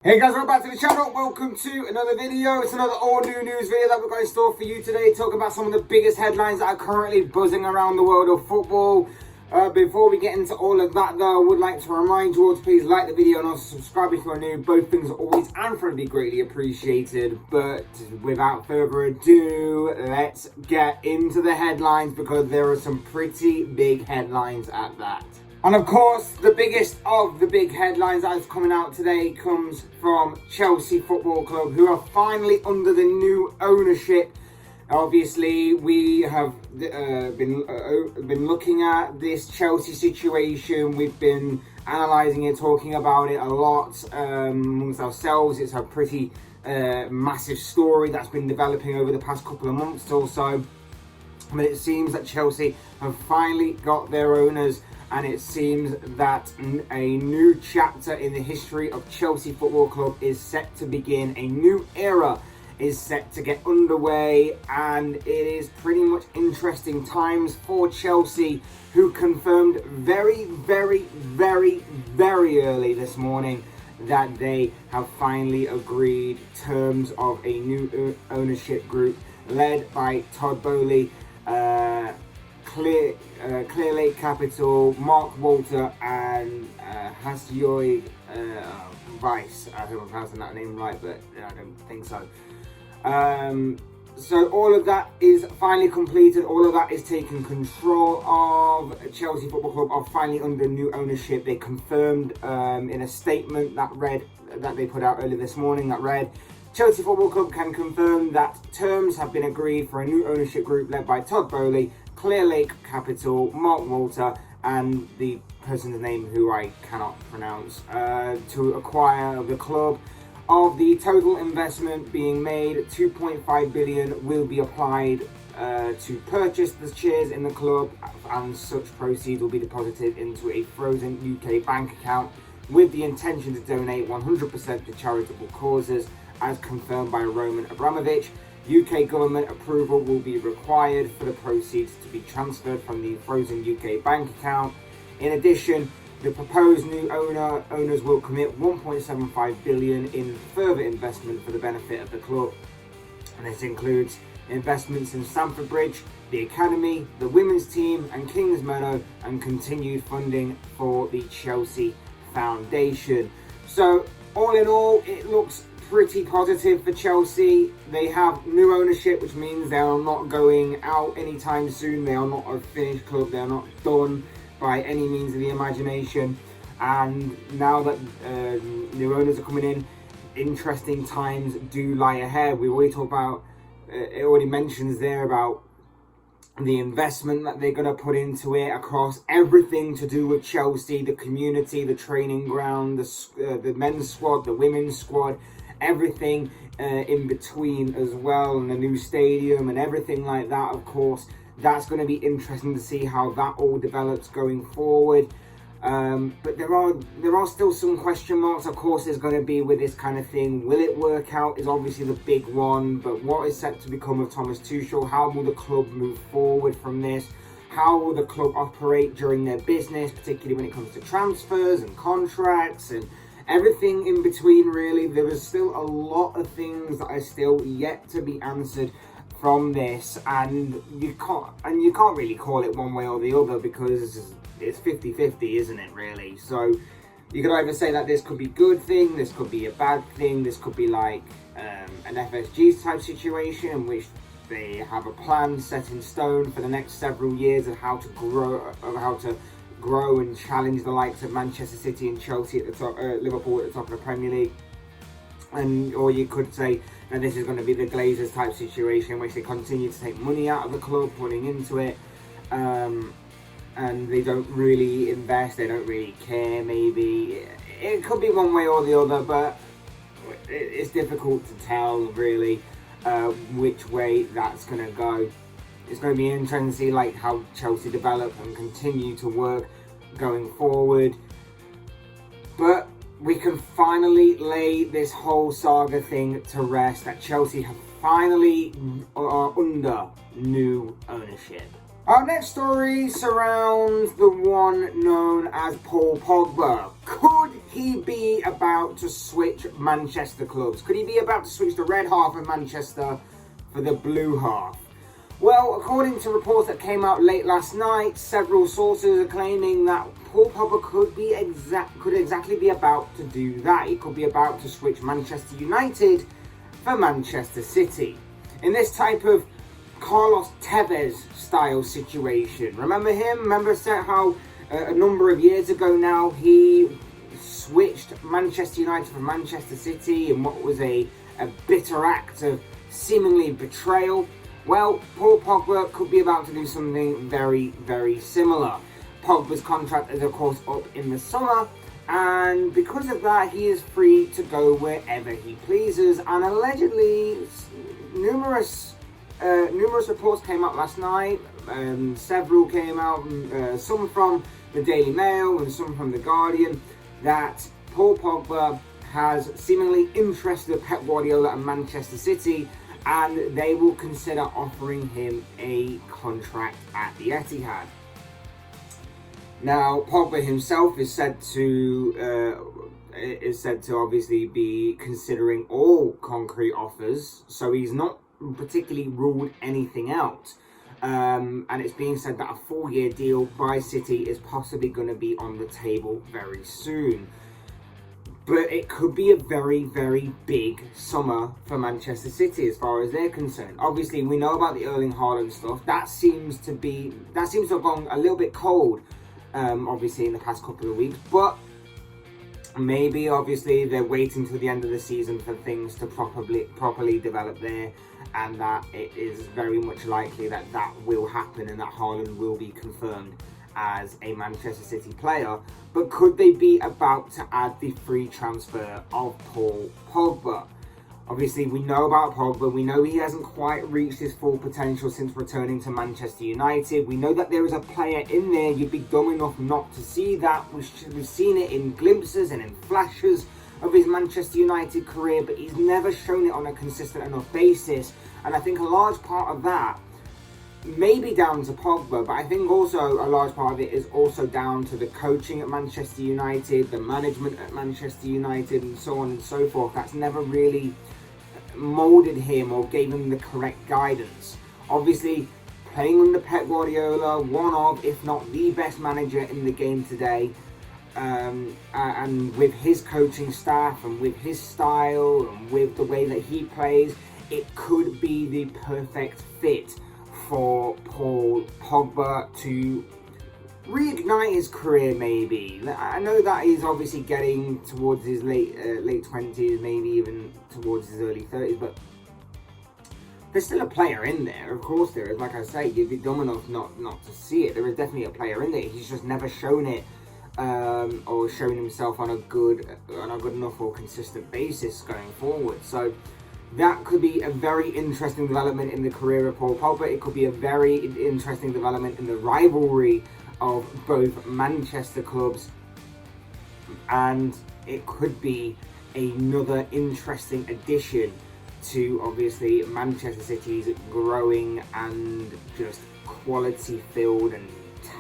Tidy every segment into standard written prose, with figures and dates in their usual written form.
Hey guys, welcome back to the channel. Welcome to another video. It's another all new news video that we've got in store for you today, talking about some of the biggest headlines that are currently buzzing around the world of football. Before we get into all of that though, I would like to remind you all to please like the video and also subscribe if you're new. Both things are always and friendly greatly appreciated. But without further ado, let's get into the headlines, because there are some pretty big headlines at that. And of course, the biggest of the big headlines that is coming out today comes from Chelsea Football Club, who are finally under the new ownership. Obviously, we have been looking at this Chelsea situation. We've been analysing it, talking about it a lot amongst ourselves. It's a pretty massive story that's been developing over the past couple of months or so. But it seems that Chelsea have finally got their owners, and it seems that a new chapter in the history of Chelsea Football Club is set to begin. A new era is set to get underway, and it is pretty much interesting times for Chelsea, who confirmed very early this morning that they have finally agreed terms of a new ownership group led by Todd Bowley, Clear Lake Capital, Mark Walter, and Hasjoy Weiss. I hope I'm pronouncing that name right, but I don't think so. So all of that is finally completed. All of that is taken control of. Chelsea Football Club are finally under new ownership. They confirmed in a statement that they put out earlier this morning that read, Chelsea Football Club can confirm that terms have been agreed for a new ownership group led by Todd Bowley, Clear Lake Capital, Mark Walter, and the person's name who I cannot pronounce, to acquire the club. Of the total investment being made, 2.5 billion will be applied to purchase the shares in the club, and such proceeds will be deposited into a frozen UK bank account with the intention to donate 100% to charitable causes, as confirmed by Roman Abramovich. UK government approval will be required for the proceeds to be transferred from the frozen UK bank account. In addition, the proposed new owners will commit 1.75 billion in further investment for the benefit of the club. And this includes investments in Stamford Bridge, the academy, the women's team and Kings Meadow, and continued funding for the Chelsea Foundation. So all in all, it looks pretty positive for Chelsea. They have new ownership, which means they are not going out anytime soon. They are not a finished club. They are not done by any means of the imagination. And now that new owners are coming in, interesting times do lie ahead. We already talked about, it already mentions there about the investment that they're going to put into it across everything to do with Chelsea, the community, the training ground, the men's squad, the women's squad, everything in between as well, and the new stadium and everything like that. Of course, that's going to be interesting to see how that all develops going forward. But there are still some question marks. Of course, there's going to be with this kind of thing. Will it work out is obviously the big one. But what is set to become of Thomas Tuchel? How will the club move forward from this? How will the club operate during their business, particularly when it comes to transfers and contracts and everything in between? Really, there is still a lot of things that are still yet to be answered from this, and you can't really call it one way or the other, because it's 50-50, isn't it, really? So you could either say that this could be a good thing, this could be a bad thing, this could be like an FSG type situation in which they have a plan set in stone for the next several years of how to grow and challenge the likes of Manchester City and Chelsea at the top, Liverpool at the top of the Premier League. Or you could say that this is going to be the Glazers type situation, in which they continue to take money out of the club, putting into it, and they don't really invest, they don't really care. Maybe it could be one way or the other, but it's difficult to tell really which way that's going to go. It's going to be interesting to see like how Chelsea develop and continue to work going forward. But we can finally lay this whole saga thing to rest, that Chelsea have finally are under new ownership. Our next story surrounds the one known as Paul Pogba. Could he be about to switch Manchester clubs? Could he be about to switch the red half of Manchester for the blue half? Well, according to reports that came out late last night, several sources are claiming that Paul Pogba could exactly be about to do that. He could be about to switch Manchester United for Manchester City. In this type of Carlos Tevez style situation. Remember him? Remember how a number of years ago now he switched Manchester United for Manchester City in what was a bitter act of seemingly betrayal? Well, Paul Pogba could be about to do something very, very similar. Pogba's contract is of course up in the summer, and because of that he is free to go wherever he pleases, and allegedly numerous reports came out last night. Several came out, some from the Daily Mail and some from the Guardian, that Paul Pogba has seemingly interested Pep Guardiola and Manchester City, and they will consider offering him a contract at the Etihad. Now, Pogba himself is said to obviously be considering all concrete offers, so he's not particularly ruled anything out. And it's being said that a 4-year deal by City is possibly going to be on the table very soon. But it could be a very, very big summer for Manchester City as far as they're concerned. Obviously, we know about the Erling Haaland stuff. That seems to have gone a little bit cold, obviously, in the past couple of weeks. But maybe, obviously, they're waiting till the end of the season for things to properly develop there. And that it is very much likely that will happen and that Haaland will be confirmed as a Manchester City player. But could they be about to add the free transfer of Paul Pogba? Obviously, we know about Pogba. We know he hasn't quite reached his full potential since returning to Manchester United. We know that there is a player in there. You'd be dumb enough not to see that. We've seen it in glimpses and in flashes of his Manchester United career, but he's never shown it on a consistent enough basis. And I think a large part of that may be down to Pogba, but I think also a large part of it is also down to the coaching at Manchester United, the management at Manchester United, and so on and so forth. That's never really moulded him or gave him the correct guidance. Obviously, playing under Pep Guardiola, one of, if not the best manager in the game today, and with his coaching staff and with his style and with the way that he plays, it could be the perfect fit for Paul Pogba to reignite his career. Maybe I know that he's obviously getting towards his late 20s, maybe even towards his early 30s, but there's still a player in there. Of course there is. Like I say, you'd be dumb enough not to see it. There is definitely a player in there. He's just never shown it or shown himself on a good enough or consistent basis going forward. So that could be a very interesting development in the career of Paul Pogba. It could be a very interesting development in the rivalry of both Manchester clubs, and it could be another interesting addition to obviously Manchester City's growing and just quality filled and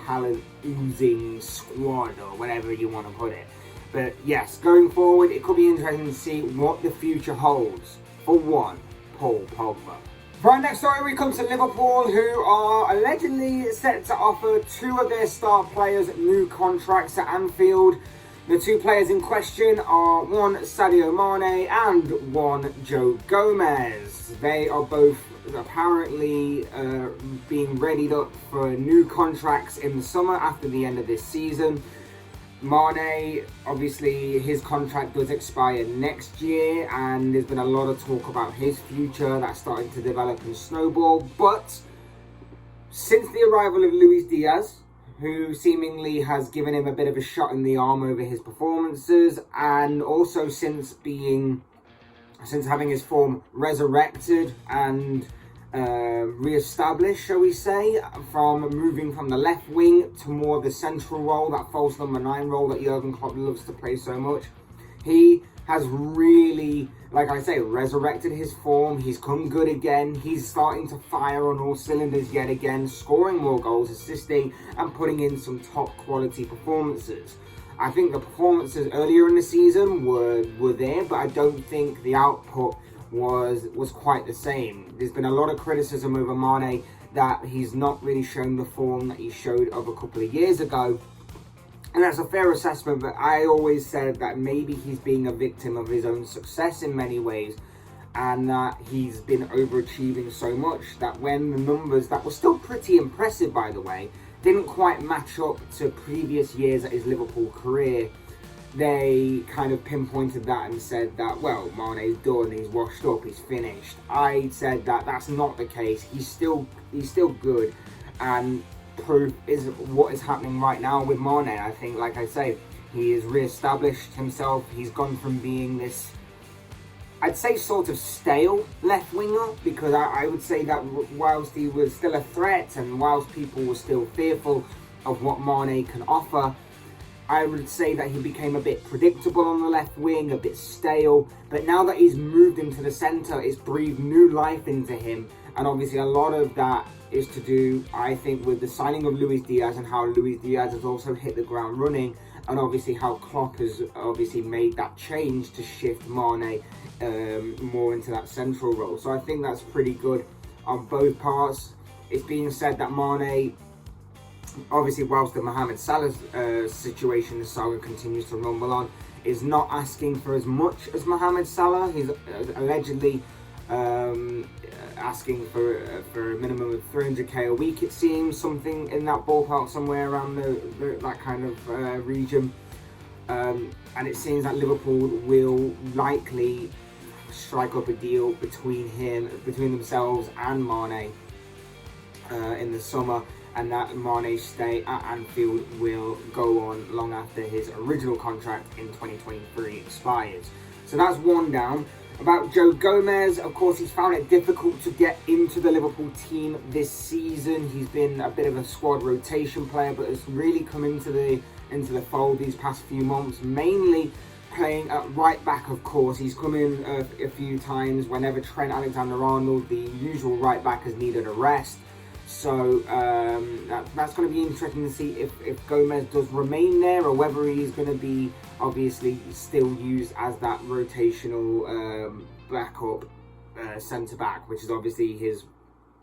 talent oozing squad, or whatever you want to put it. But yes, going forward, it could be interesting to see what the future holds for one Paul Pogba. For our next story, we come to Liverpool, who are allegedly set to offer 2 of their star players new contracts at Anfield. The 2 players in question are one Sadio Mane and one Joe Gomez. They are both apparently being readied up for new contracts in the summer after the end of this season. Mane, obviously, his contract does expire next year, and there's been a lot of talk about his future that's starting to develop and snowball. But since the arrival of Luis Diaz, who seemingly has given him a bit of a shot in the arm over his performances, and also since having his form resurrected and re-established, shall we say, from moving from the left wing to more of the central role, that false number 9 role that Jurgen Klopp loves to play so much. He has really, like I say, resurrected his form. He's come good again. He's starting to fire on all cylinders yet again, scoring more goals, assisting, and putting in some top quality performances. I think the performances earlier in the season were there, but I don't think the output was quite the same. There's been a lot of criticism over Mane that he's not really shown the form that he showed of a couple of years ago. And that's a fair assessment, but I always said that maybe he's being a victim of his own success in many ways, and that he's been overachieving so much that when the numbers, that were still pretty impressive by the way, didn't quite match up to previous years at his Liverpool career, they kind of pinpointed that and said that, well, Mane's done, he's washed up, he's finished. I said that that's not the case. He's still good, and proof is what is happening right now with Mane. I think, like I say, he has re-established himself. He's gone from being this, I'd say, sort of stale left winger, because I would say that whilst he was still a threat and whilst people were still fearful of what Mane can offer, I would say that he became a bit predictable on the left wing, a bit stale. But now that he's moved into the centre, it's breathed new life into him. And obviously a lot of that is to do, I think, with the signing of Luis Diaz and how Luis Diaz has also hit the ground running. And obviously how Klopp has obviously made that change to shift Mane more into that central role. So I think that's pretty good on both parts. It's being said that Mane, obviously, whilst the Mohamed Salah situation, the saga continues to rumble on, is not asking for as much as Mohamed Salah. He's allegedly asking for a minimum of 300k a week, it seems, something in that ballpark, somewhere around that kind of region. And it seems that Liverpool will likely strike up a deal between themselves and Mane in the summer, and that Mane's stay at Anfield will go on long after his original contract in 2023 expires. So that's one down. About Joe Gomez, of course, he's found it difficult to get into the Liverpool team this season. He's been a bit of a squad rotation player, but has really come into the fold these past few months, mainly playing at right back. Of course, he's come in a few times whenever Trent Alexander-Arnold, the usual right back, has needed a rest. So that's going to be interesting to see if Gomez does remain there, or whether he's going to be obviously still used as that rotational backup centre-back, which is obviously his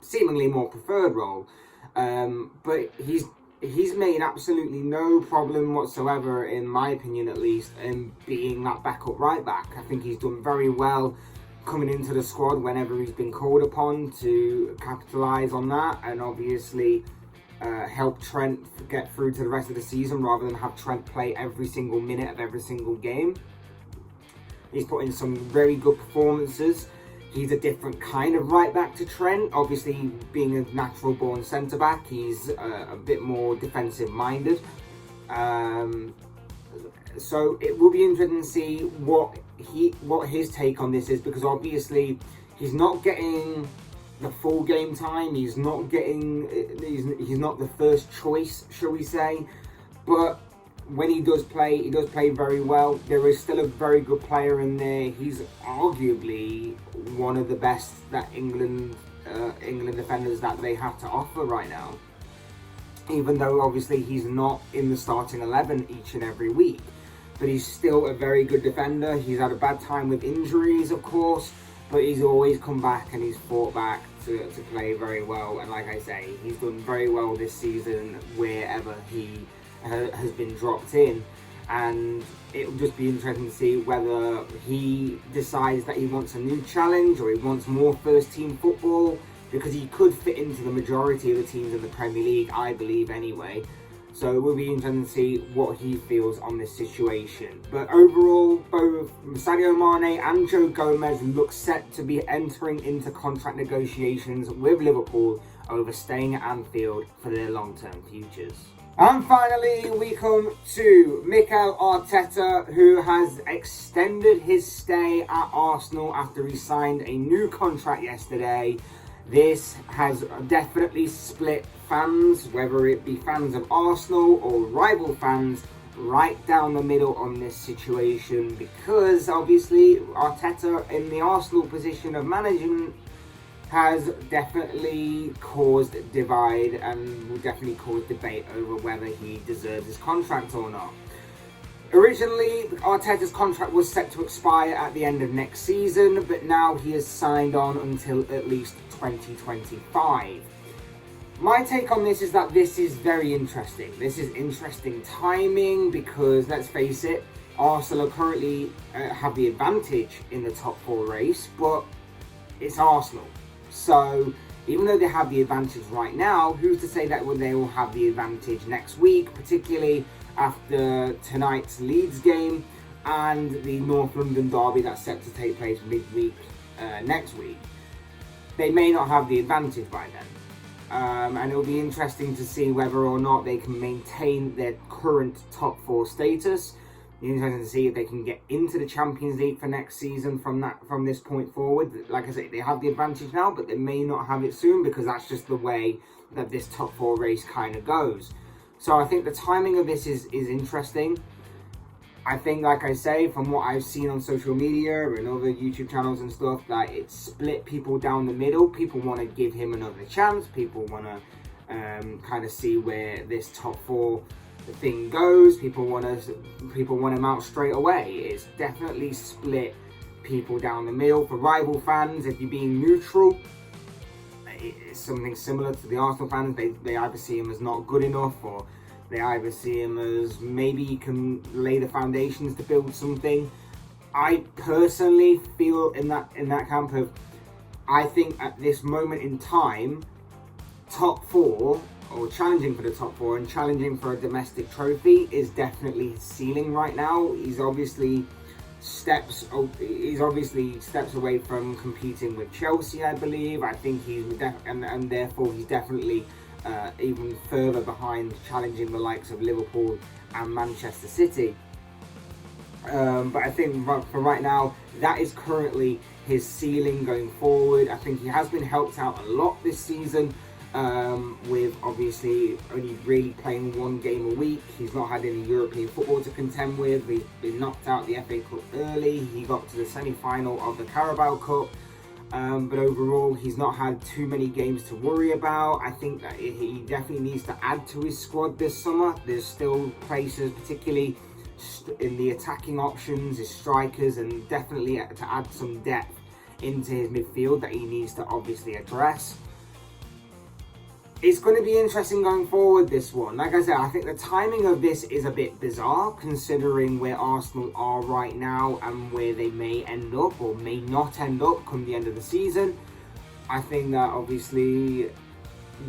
seemingly more preferred role. But he's made absolutely no problem whatsoever, in my opinion at least, in being that backup right-back. I think he's done very well coming into the squad whenever he's been called upon to capitalise on that, and obviously help Trent get through to the rest of the season rather than have Trent play every single minute of every single game. He's put in some very good performances. He's a different kind of right back to Trent. Obviously, being a natural born centre back, he's a bit more defensive minded. So it will be interesting to see what his take on this is, because obviously he's not getting the full game time. He's not the first choice, shall we say. But when he does play very well. There is still a very good player in there. He's arguably one of the best that England defenders that they have to offer right now. Even though obviously he's not in the starting 11 each and every week. But he's still a very good defender. He's had a bad time with injuries, of course, but he's always come back and he's fought back to play very well. And like I say, he's done very well this season wherever he has been dropped in. And it will just be interesting to see whether he decides that he wants a new challenge or he wants more first team football, because he could fit into the majority of the teams in the Premier League, I believe anyway. So it will be interesting to see what he feels on this situation. But overall, both Sadio Mane and Joe Gomez look set to be entering into contract negotiations with Liverpool over staying at Anfield for their long-term futures. And finally, we come to Mikel Arteta, who has extended his stay at Arsenal after he signed a new contract yesterday. This has definitely split fans, whether it be fans of Arsenal or rival fans, right down the middle on this situation, because obviously Arteta in the Arsenal position of management has definitely caused divide and will definitely cause debate over whether he deserves his contract or not. Originally, Arteta's contract was set to expire at the end of next season, but now he has signed on until at least 2025. My take on this is that this is very interesting. This is interesting timing because, let's face it, Arsenal currently have the advantage in the top 4 race, but it's Arsenal. So even though they have the advantage right now, who's to say that they will have the advantage next week, particularly after tonight's Leeds game and the North London derby that's set to take place midweek next week. They may not have the advantage by then. And it'll be interesting to see whether or not they can maintain their current top 4 status. It'll be interesting to see if they can get into the Champions League for next season from this point forward. Like I say, they have the advantage now, but they may not have it soon because that's just the way that this top 4 race kind of goes. So I think the timing of this is interesting. I think, like I say, from what I've seen on social media and other YouTube channels and stuff, that it's split people down the middle. People want to give him another chance. People want to kind of see where this top 4 thing goes. People want him out straight away. It's definitely split people down the middle. For rival fans, if you're being neutral, it's something similar to the Arsenal fans. They either see him as not good enough, or they either see him as maybe he can lay the foundations to build something. I personally feel in that camp of, I think at this moment in time, top 4 or challenging for the top 4 and challenging for a domestic trophy is definitely his ceiling right now. He's obviously steps away from competing with Chelsea, I believe. I think and therefore he's definitely even further behind challenging the likes of Liverpool and Manchester City. But I think for right now, that is currently his ceiling going forward. I think he has been helped out a lot this season with obviously only really playing 1 game a week. He's not had any European football to contend with. He's been knocked out the FA Cup early. He got to the semi-final of the Carabao Cup. But overall, he's not had too many games to worry about. I think that he definitely needs to add to his squad this summer. There's still places, particularly in the attacking options, his strikers, and definitely to add some depth into his midfield that he needs to obviously address. It's going to be interesting going forward, this one. Like I said, I think the timing of this is a bit bizarre considering where Arsenal are right now and where they may end up or may not end up come the end of the season. I think that obviously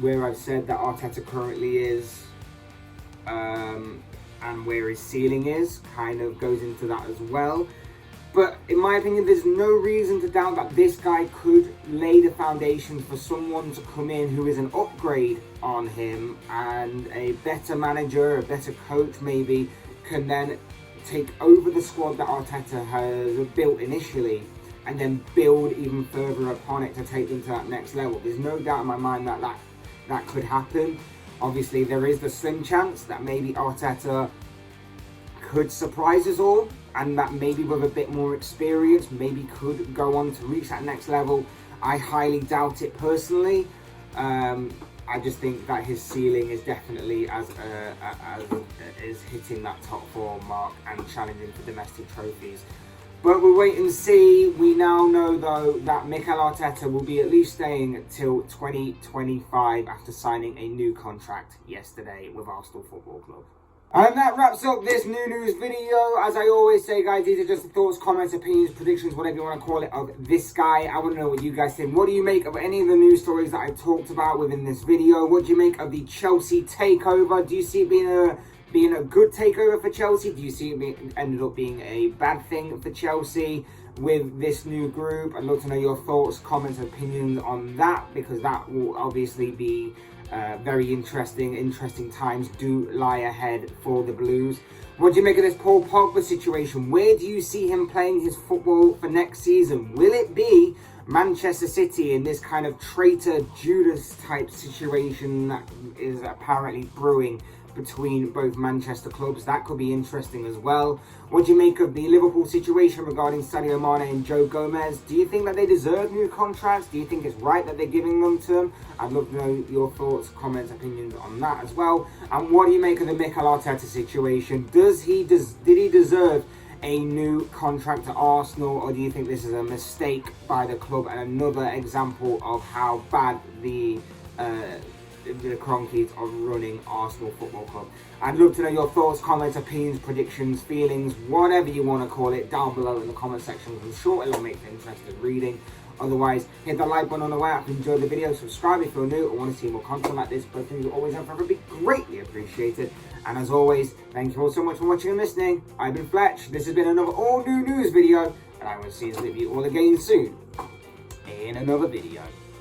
where I've said that Arteta currently is and where his ceiling is kind of goes into that as well. But in my opinion, there's no reason to doubt that this guy could lay the foundation for someone to come in who is an upgrade on him, and a better manager, a better coach maybe, can then take over the squad that Arteta has built initially and then build even further upon it to take them to that next level. There's no doubt in my mind that could happen. Obviously, there is the slim chance that maybe Arteta could surprise us all, and that maybe with a bit more experience, maybe could go on to reach that next level. I highly doubt it personally. I just think that his ceiling is definitely is hitting that top 4 mark and challenging for domestic trophies. But we'll wait and see. We now know though that Mikel Arteta will be at least staying till 2025 after signing a new contract yesterday with Arsenal Football Club. And that wraps up this New-Newz video. As I always say, guys, these are just the thoughts, comments, opinions, predictions, whatever you want to call it, of this guy. I want to know what you guys think. What do you make of any of the news stories that I talked about within this video? What do you make of the Chelsea takeover? Do you see it being a good takeover for Chelsea? Do you see it ended up being a bad thing for Chelsea with this new group? I'd love to know your thoughts, comments, and opinions on that, because that will obviously be very interesting times do lie ahead for the Blues. What do you make of this Paul Pogba situation? Where do you see him playing his football for next season? Will it be Manchester City in this kind of traitor Judas type situation that is apparently brewing between both Manchester clubs. That could be interesting as well. What do you make of the Liverpool situation regarding Sadio Mane and Joe Gomez? Do you think that they deserve new contracts? Do you think it's right that they're giving them to them? I'd love to know your thoughts, comments, opinions on that as well. And what do you make of the Mikel Arteta situation? Did he deserve a new contract to Arsenal, or do you think this is a mistake by the club and another example of how bad the Kroenkes are running Arsenal Football Club? I'd love to know your thoughts, comments, opinions, predictions, feelings, whatever you want to call it, down below in the comment section. I'm sure it'll make for interesting reading. Otherwise, hit the like button on the way up. Enjoy the video, subscribe if you're new or want to see more content like this. But things are always and forever be greatly appreciated. And as always, thank you all so much for watching and listening. I've been Fletch. This has been another all new news video, and I will see you all again soon in another video.